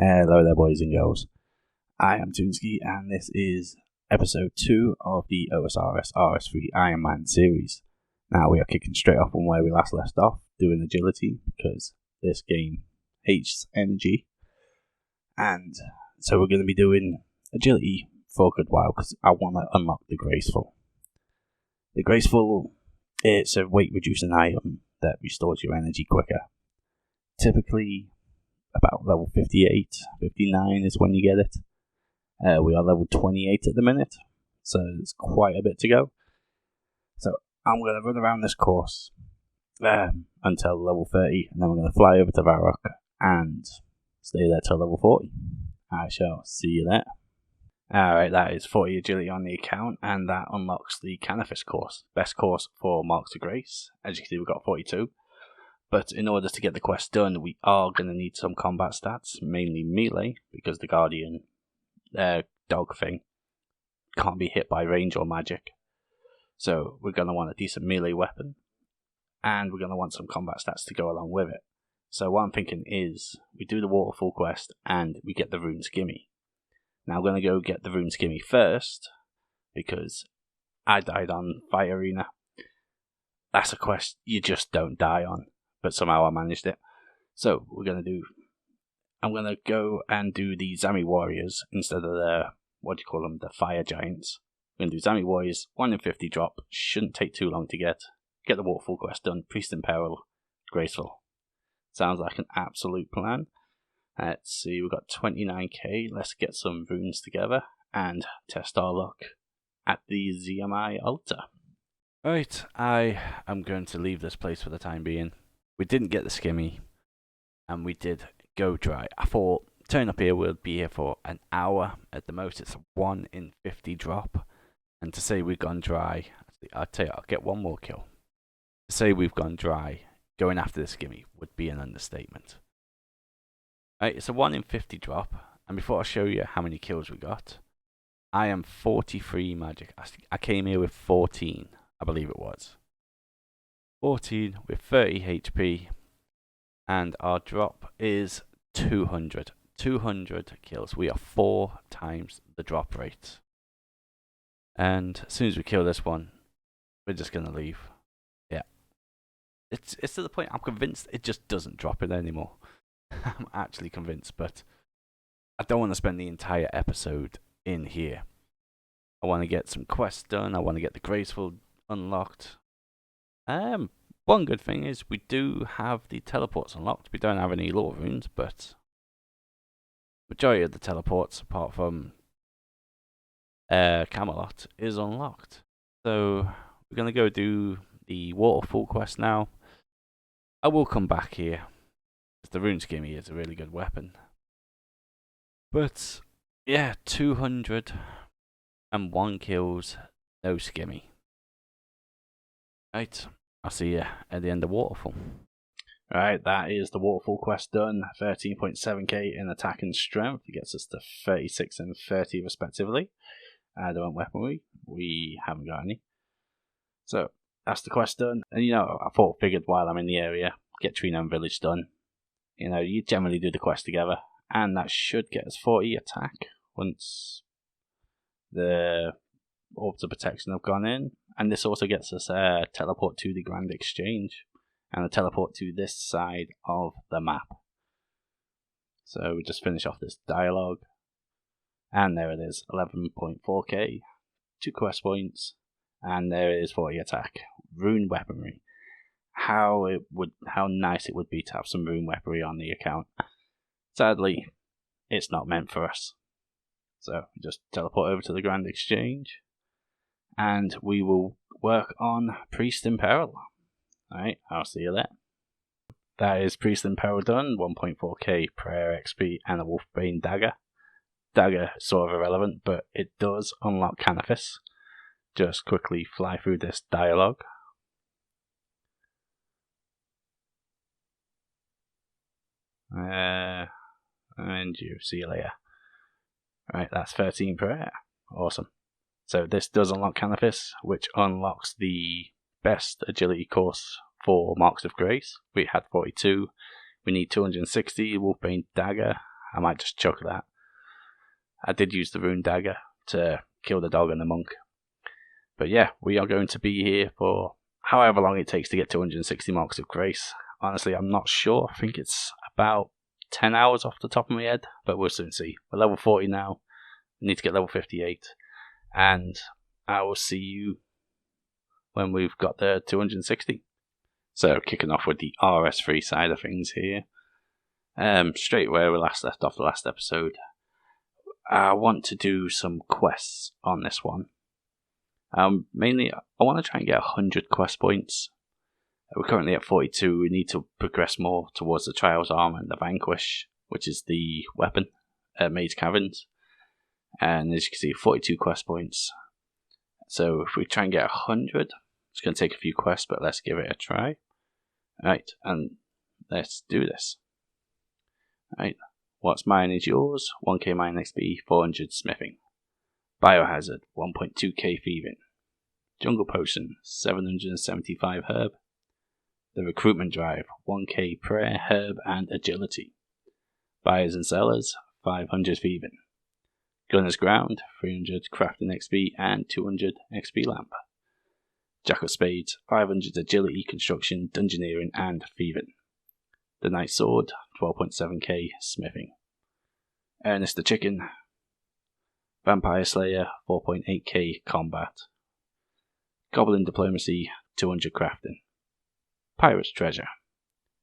Hello there, boys and girls. I am Toonski, and this is episode 2 of the osrs rs3 Ironman series. Now we are kicking straight off from where we last left off, doing agility, because this game hates energy. And so we're going to be doing agility for a good while, because I want to unlock the graceful. The graceful, it's a weight reducing item that restores your energy quicker. Typically, about level 58, 59 is when you get it. We are level 28 at the minute, so it's quite a bit to go. So I'm going to run around this course until level 30, and then we're going to fly over to Varrock and stay there till level 40. I shall see you there. Alright, that is 40 agility on the account, and that unlocks the Completionist course. Best course for Marks of Grace. As you can see, we've got 42. But in order to get the quest done, we are going to need some combat stats, mainly melee, because the Guardian dog thing can't be hit by range or magic. So we're going to want a decent melee weapon, and we're going to want some combat stats to go along with it. So what I'm thinking is, we do the waterfall quest, and we get the rune skimmy. Now I'm going to go get the rune skimmy first, because I died on Fight Arena. That's a quest you just don't die on. But somehow I managed it. So I'm going to go and do the Zami Warriors instead of the Fire Giants. I'm going to do Zami Warriors, 1 in 50 drop, shouldn't take too long to get the waterfall quest done, Priest in Peril, graceful. Sounds like an absolute plan. Let's see, we've got 29k, let's get some runes together and test our luck at the ZMI altar. Right, I am going to leave this place for the time being. We didn't get the skimmy, and we did go dry. I thought turn up here, we'll be here for an hour at the most. It's a 1 in 50 drop, and to say we've gone dry, I'll tell you, I'll get one more kill. To say we've gone dry, going after the skimmy would be an understatement. Right, it's a 1 in 50 drop, and before I show you how many kills we got, I am 43 magic. I came here with 14, I believe it was. 14 with 30 HP, and our drop is 200. 200 kills. We are 4 times the drop rate. And as soon as we kill this one, we're just going to leave. Yeah. It's to the point I'm convinced it just doesn't drop it anymore. I'm actually convinced, but I don't want to spend the entire episode in here. I want to get some quests done. I want to get the graceful unlocked. One good thing is we do have the teleports unlocked. We don't have any lore runes, but majority of the teleports, apart from Camelot, is unlocked. So we're gonna go do the waterfall quest now. I will come back here, because the rune skimmy is a really good weapon. But yeah, 201 kills, no skimmy. Right, I'll see you at the end of Waterfall. Right, that is the Waterfall quest done. 13.7k in attack and strength. It gets us to 36 and 30 respectively. I don't want weaponry. We haven't got any. So, that's the quest done. And I figured while I'm in the area, get Trino Village done. You generally do the quest together. And that should get us 40 attack once the Orbs of Protection have gone in. And this also gets us a teleport to the Grand Exchange and a teleport to this side of the map. So we just finish off this dialogue, and there it is, 11.4k, 2 quest points, and there it is 40 attack. Rune weaponry. How nice it would be to have some rune weaponry on the account. Sadly, it's not meant for us. So we just teleport over to the Grand Exchange, and we will work on Priest in Peril. Alright, I'll see you there. That is Priest in Peril done. 1.4k prayer XP and a Wolfbane dagger. Dagger is sort of irrelevant, but it does unlock Completionist. Just quickly fly through this dialogue. And you see you later. Right, that's 13 prayer. Awesome. So this does unlock Completionist, which unlocks the best agility course for Marks of Grace. We had 42. We need 260. Wolfbane Dagger I might just chuck that. I did use the rune dagger to kill the dog and the monk. But yeah, we are going to be here for however long it takes to get 260 marks of grace. Honestly, I'm not sure. I think it's about 10 hours off the top of my head, but we'll soon see. We're level 40 now. We need to get level 58. And I will see you when we've got the 260. So, kicking off with the rs3 side of things here. Straight where we last left off the last episode. I want to do some quests on this one. Mainly, I want to try and get 100 quest points. We're currently at 42. We need to progress more towards the Trials Armor and the Vanquish, which is the weapon at Maid's Caverns. And as you can see, 42 quest points. So if we try and get 100, it's going to take a few quests, but let's give it a try. Right, and let's do this. Right, what's mine is yours. 1k mine XP, 400 smithing. Biohazard, 1.2k thieving. Jungle Potion, 775 herb. The Recruitment Drive, 1k prayer, herb, and agility. Buyers and sellers, 500 thieving. Gunner's Ground, 300 crafting XP and 200 XP lamp. Jack of Spades, 500 agility, construction, dungeoneering, and thieving. The Knight's Sword, 12.7k smithing. Ernest the Chicken, Vampire Slayer, 4.8k combat. Goblin Diplomacy, 200 crafting. Pirate's Treasure.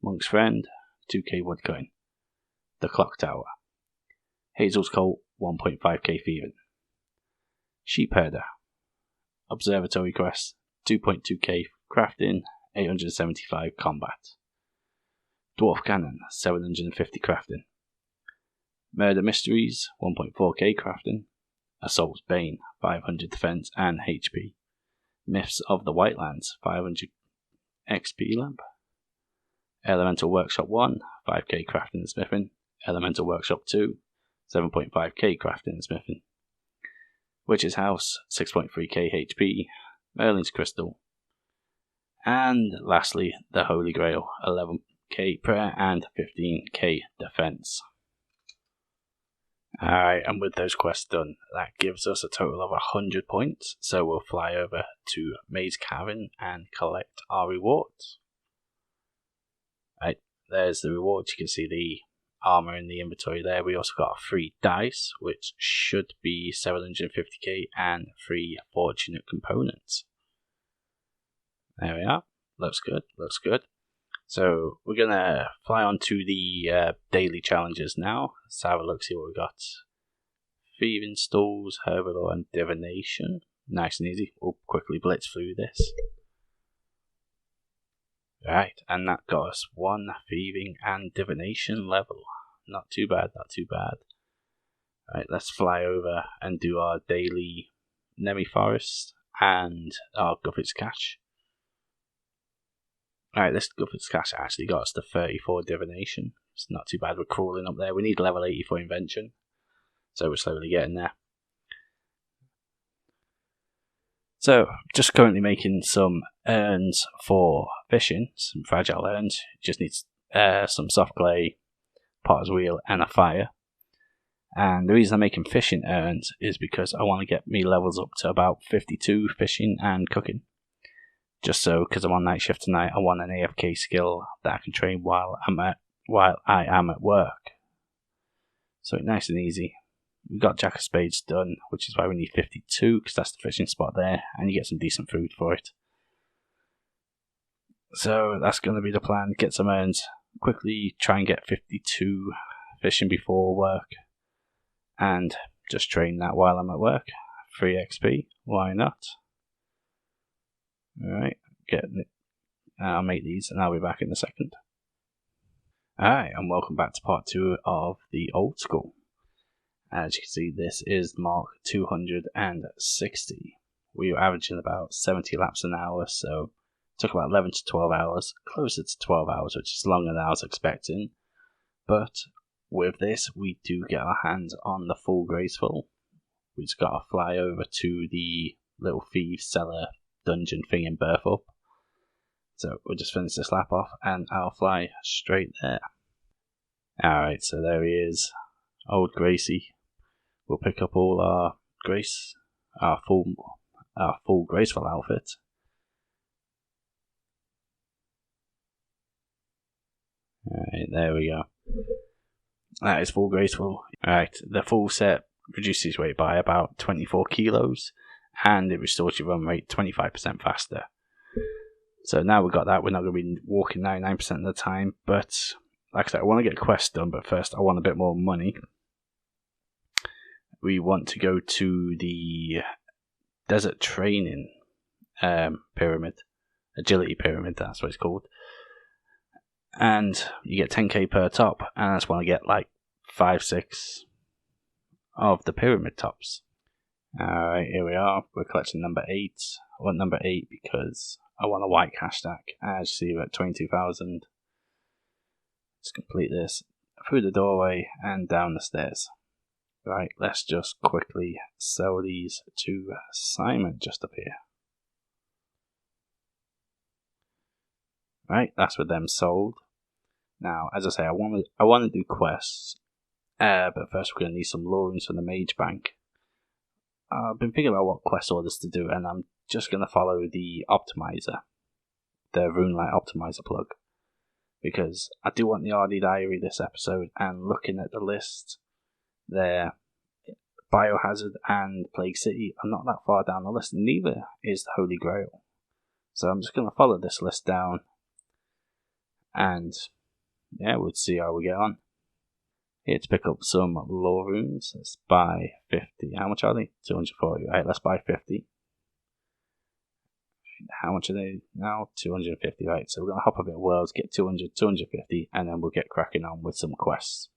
Monk's Friend, 2k woodcoin. The Clock Tower. Hazel's Colt, 1.5k thieving. Sheep Herder. Observatory Quest, 2.2k crafting, 875 combat. Dwarf Cannon, 750 crafting. Murder Mysteries, 1.4k crafting. Assault's Bane, 500 defense and HP. Myths of the Whitelands, 500 XP lamp. Elemental Workshop 1, 5k crafting and smithing. Elemental Workshop 2, 7.5k crafting and smithing. Witch's House, 6.3k HP. Merlin's Crystal. And lastly, the Holy Grail, 11k prayer and 15k defense. Alright, and with those quests done, that gives us a total of 100 points, so we'll fly over to Maid's Cavern and collect our rewards. Right, there's the rewards. You can see the armor in the inventory there. We also got 3 dice, which should be 750k, and 3 fortunate components. There we are. Looks good, looks good. So we're going to fly on to the daily challenges now. Let's have a look, see what we got. Thieving Stalls, Herbal and Divination. Nice and easy. We'll quickly blitz through this. Right, and that got us 1 Thieving and Divination level. Not too bad, not too bad. Right, let's fly over and do our daily Nemi Forest and our Guffet's Cache. Alright, this Guffet's Cache actually got us to 34 Divination. It's not too bad, we're crawling up there. We need level 80 for Invention, so we're slowly getting there. So, just currently making some urns for fishing, some fragile urns. Just needs some soft clay, potter's wheel, and a fire. And the reason I'm making fishing urns is because I want to get me levels up to about 52 fishing and cooking. Just so, because I'm on night shift tonight, I want an AFK skill that I can train while I am at work. So nice and easy. We've got Jack of Spades done, which is why we need 52, because that's the fishing spot there, and you get some decent food for it. So that's going to be the plan. Get some urns, quickly try and get 52 fishing before work, and just train that while I'm at work. 3 XP, why not? Alright, getting it. I'll make these and I'll be back in a second. Alright, and welcome back to part 2 of the old school. As you can see, this is mark 260. We were averaging about 70 laps an hour, so it took about 11 to 12 hours, closer to 12 hours, which is longer than I was expecting. But with this, we do get our hands on the full graceful. We just got to fly over to the little thief cellar dungeon thing in Berthup. So we'll just finish this lap off and I'll fly straight there. Alright, so there he is. old Gracie will pick up all our full graceful outfit. Alright, there we go. That is full graceful. Alright, the full set reduces weight by about 24 kilos, and it restores your run rate 25% faster. So now we've got that, we're not going to be walking 99% of the time, but like I said, I want to get quests done, but first I want a bit more money. We want to go to the desert training pyramid, agility pyramid, that's what it's called. And you get 10k per top, and I just want to get like 5-6 of the pyramid tops. Alright, here we are. We're collecting number 8. I want number 8 because I want a white cash stack. As you see, we're at 22,000. Let's complete this through the doorway and down the stairs. Right, let's just quickly sell these to Simon just up here. Right, that's with them sold. Now, as I say, I want to do quests, but first we're going to need some loans from the Mage Bank. I've been thinking about what quest orders to do, and I'm just going to follow the optimizer, the Runelight optimizer plug, because I do want the RD Diary this episode, and looking at the list there, Biohazard and Plague City are not that far down the list, neither is the Holy Grail. So I'm just going to follow this list down, and yeah, we'll see how we get on. Here to pick up some lore runes. Let's buy 50. How much are they? 240. Right, let's buy 50. How much are they now? 250. Right, so we're going to hop a bit of worlds, get 200, 250, and then we'll get cracking on with some quests.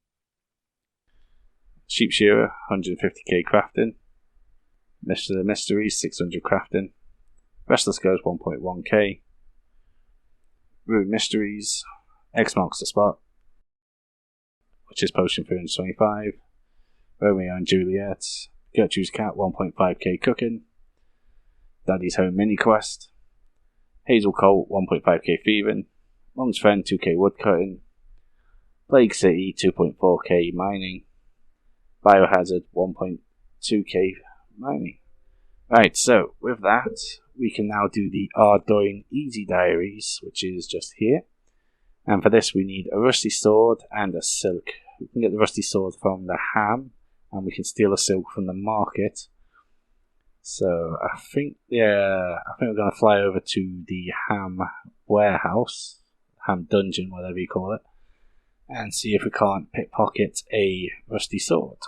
Sheep Shearer, 150k crafting. Mystery Mysteries, 600 crafting. Restless Ghost, 1.1k. Rune Mysteries, X marks the spot, which is potion 325. Romeo and Juliet, Gertrude's Cat, 1.5k cooking. Daddy's Home mini quest. Hazel Colt, 1.5k thieving. Long's Friend, 2k woodcutting. Plague City, 2.4k mining. Biohazard, 1.2k mining. Right, so with that, we can now do the Ardoin Easy Diaries, which is just here. And for this, we need a rusty sword and a silk. We can get the rusty sword from the ham, and we can steal a silk from the market. So I think we're going to fly over to the ham warehouse, ham dungeon, whatever you call it, and see if we can't pickpocket a rusty sword.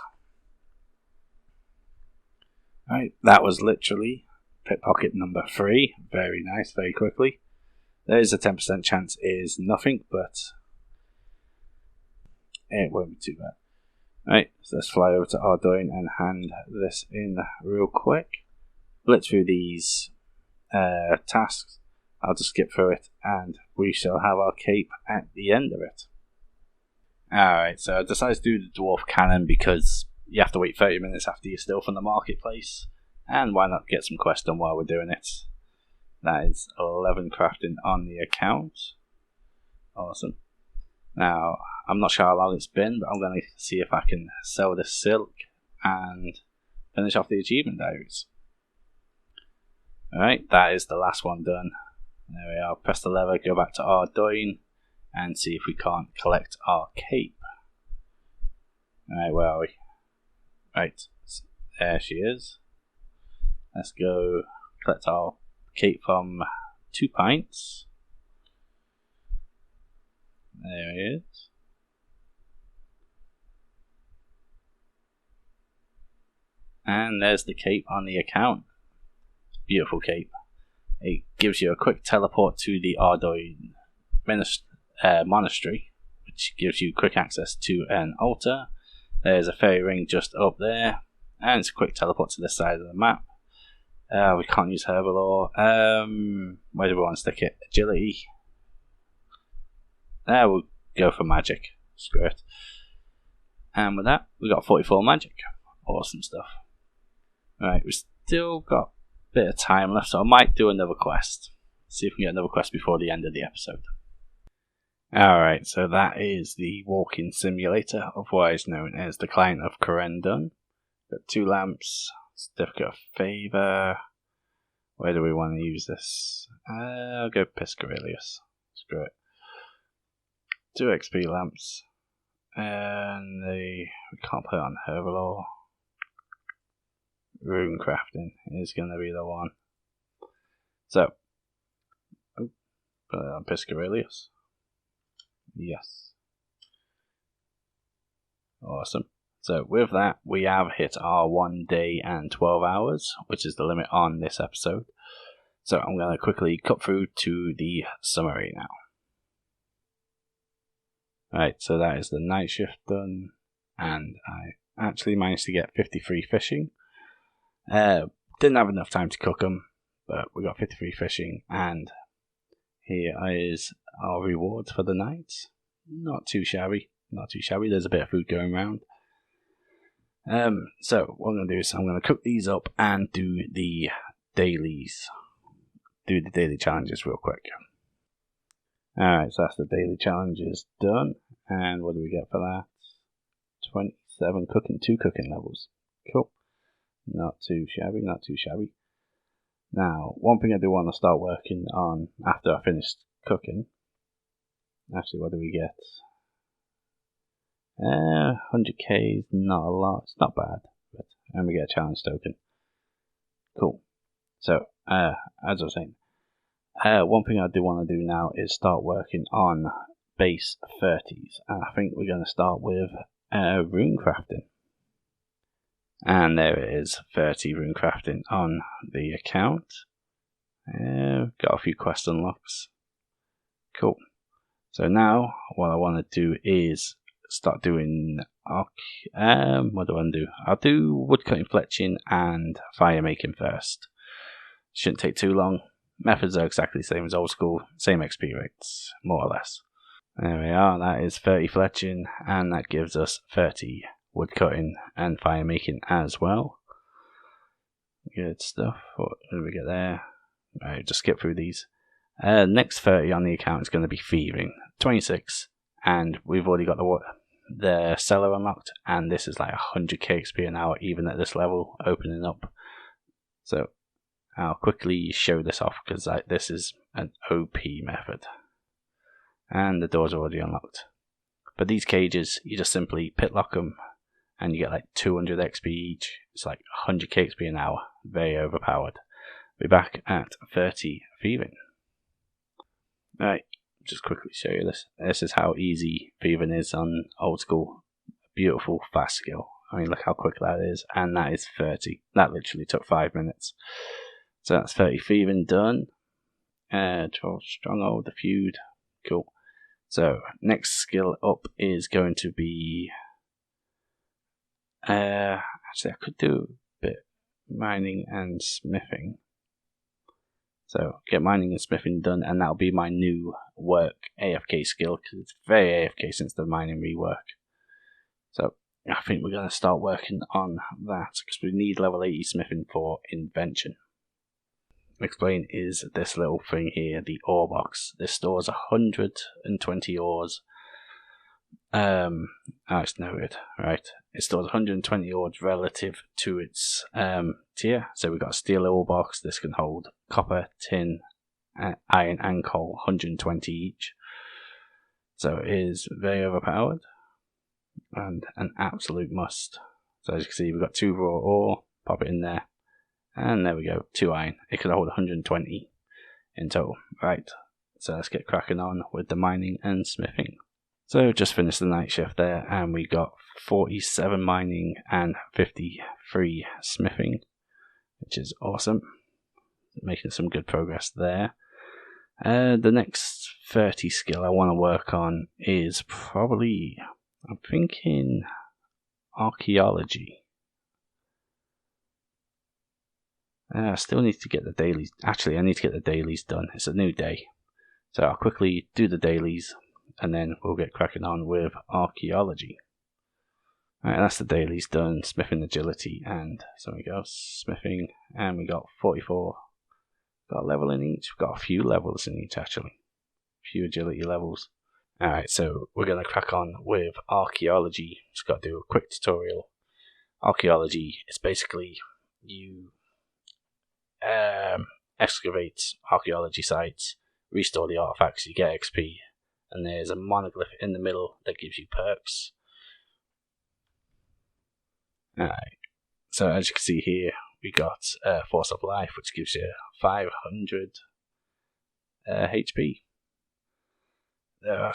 Right, that was literally pickpocket number 3. Very nice, very quickly. There is a 10% chance is nothing, but it won't be too bad. Right, so let's fly over to Ardoin and hand this in real quick. Blitz through these tasks. I'll just skip through it, and we shall have our cape at the end of it. Alright, so I decided to do the Dwarf Cannon because you have to wait 30 minutes after you steal from the marketplace, and why not get some quests done while we're doing it. That is 11 crafting on the account. Awesome. Now, I'm not sure how long it's been, but I'm going to see if I can sell this silk and finish off the achievement diaries. Alright, that is the last one done. There we are. Press the lever, go back to Ardoin, and see if we can't collect our cape. Alright, where are we? Right, there she is. Let's go collect our cape from 2 pints. There he is. And there's the cape on the account. Beautiful cape. It gives you a quick teleport to the Ardoin monastery, which gives you quick access to an altar. There's a fairy ring just up there, and it's a quick teleport to this side of the map. We can't use Herbivore. Where do we want to stick it? Agility. We'll go for magic. Screw it. And with that, we got 44 magic. Awesome stuff. Alright, we've still got a bit of time left, so I might do another quest. See if we can get another quest before the end of the episode. Alright, so that is the walking simulator, otherwise known as the Client of Karen done. Got 2 lamps, certificate of favour. Where do we want to use this? I'll go Piscarilius. Screw it. 2 XP lamps. And we can't put it on Herbalore. Rune crafting is going to be the one. So, put it on Piscarilius. Yes. Awesome. So with that, we have hit our 1 day and 12 hours, which is the limit on this episode. So I'm going to quickly cut through to the summary now. Right, so that is the night shift done, and I actually managed to get 53 fishing. Didn't have enough time to cook them, but we got 53 fishing, and here is our rewards for the night. Not too shabby, there's a bit of food going around. So what I'm going to do is I'm going to cook these up and do the dailies. Do the daily challenges real quick. Alright, so that's the daily challenges done. And what do we get for that? 27 cooking, 2 cooking levels. Cool. Not too shabby. Now, one thing I do want to start working on after I finish cooking. Actually, what do we get? 100k is not a lot. It's not bad. And we get a challenge token. Cool. So, as I was saying, one thing I do want to do now is start working on base 30s. And I think we're going to start with rune crafting. And there it is, 30 rune crafting on the account. Got a few quest unlocks. Cool. So now, what I want to do is start doing what do I want to do? I'll do woodcutting, fletching, and fire making first. Shouldn't take too long. Methods are exactly the same as old school, same XP rates, more or less. There we are, that is 30 fletching, and that gives us 30 woodcutting and fire making as well. Good stuff. What did we get there? Right, just skip through these. Next 30 on the account is going to be thieving, 26, and we've already got the cellar unlocked, and this is like 100k XP an hour even at this level, opening up. So I'll quickly show this off because this is an OP method. And the doors are already unlocked. But these cages, you just simply pitlock them and you get like 200 XP each. It's like 100k XP an hour. Very overpowered. We're back at 30 thieving. Alright, just quickly show you this. This is how easy thieving is on old school. Beautiful, fast skill. I mean, look how quick that is. And that is 30. That literally took 5 minutes. So that's 30 thieving done. 12 stronghold, the feud. Cool. So next skill up is going to be actually I could do a bit mining and smithing. So get mining and smithing done, and that'll be my new work AFK skill because it's very AFK since the mining rework. So I think we're going to start working on that because we need level 80 smithing for invention. Explain is this little thing here, the ore box. This stores 120 ores. It's noted, right? It stores 120 ores relative to its tier. So we've got a steel ore box. This can hold copper, tin, iron, and coal, 120 each. So it is very overpowered and an absolute must. So as you can see, we've got 2 raw ore. Pop it in there. And there we go, 2 iron. It could hold 120 in total. Right, so let's get cracking on with the mining and smithing. So just finished the night shift there, and we got 47 mining and 53 smithing, which is awesome. Making some good progress there. The next 30 skill I want to work on is probably, I'm thinking, archaeology. I still need to get the dailies. Actually, I need to get the dailies done. It's a new day. So I'll quickly do the dailies and then we'll get cracking on with archaeology. Alright, that's the dailies done. Smithing agility, and so we go. Smithing, and we got 44. Got a level in each. We've got a few levels in each actually. A few agility levels. Alright, so we're going to crack on with archaeology. Just got to do a quick tutorial. Archaeology is basically you excavate archaeology sites, restore the artifacts, you get XP, and there's a monoglyph in the middle that gives you perks. Alright, so as you can see here, we got Force of Life, which gives you 500 HP. There are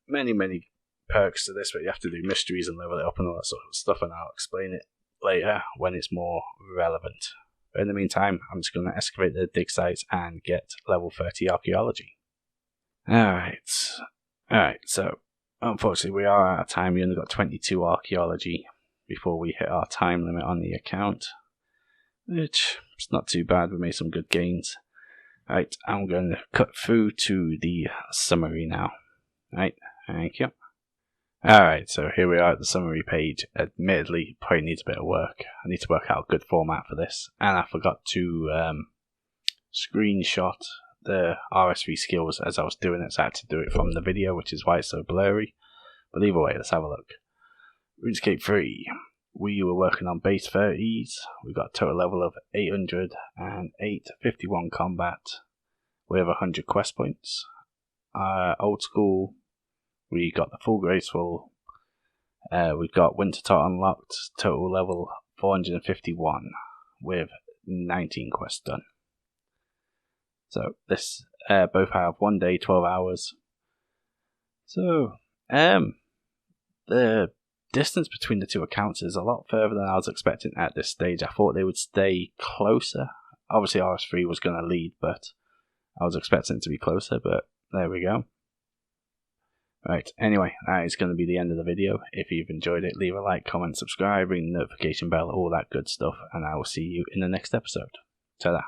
many perks to this, but you have to do mysteries and level it up and all that sort of stuff, and I'll explain it later when it's more relevant. But in the meantime, I'm just going to excavate the dig sites and get level 30 archaeology. Alright, so unfortunately we are out of time. We only got 22 archaeology before we hit our time limit on the account, which is not too bad. We made some good gains. Right, I'm going to cut through to the summary now. Right, thank you. Alright, so here we are at the summary page. Admittedly, probably needs a bit of work. I need to work out a good format for this. And I forgot to screenshot the rs3 skills as I was doing it, so I had to do it from the video, which is why it's so blurry. But either way, let's have a look. RuneScape 3. We were working on base 30s. We got a total level of 808, 51 combat. We have 100 quest points. Old school. We got the full graceful. We've got Winter Tot unlocked, total level 451 with 19 quests done. So this both have 1 day, 12 hours. So the distance between the two accounts is a lot further than I was expecting at this stage. I thought they would stay closer. Obviously rs3 was going to lead, but I was expecting it to be closer, but there we go. Right, anyway, that is going to be the end of the video. If you've enjoyed it, leave a like, comment, subscribe, ring the notification bell, all that good stuff, and I will see you in the next episode. Ta-da.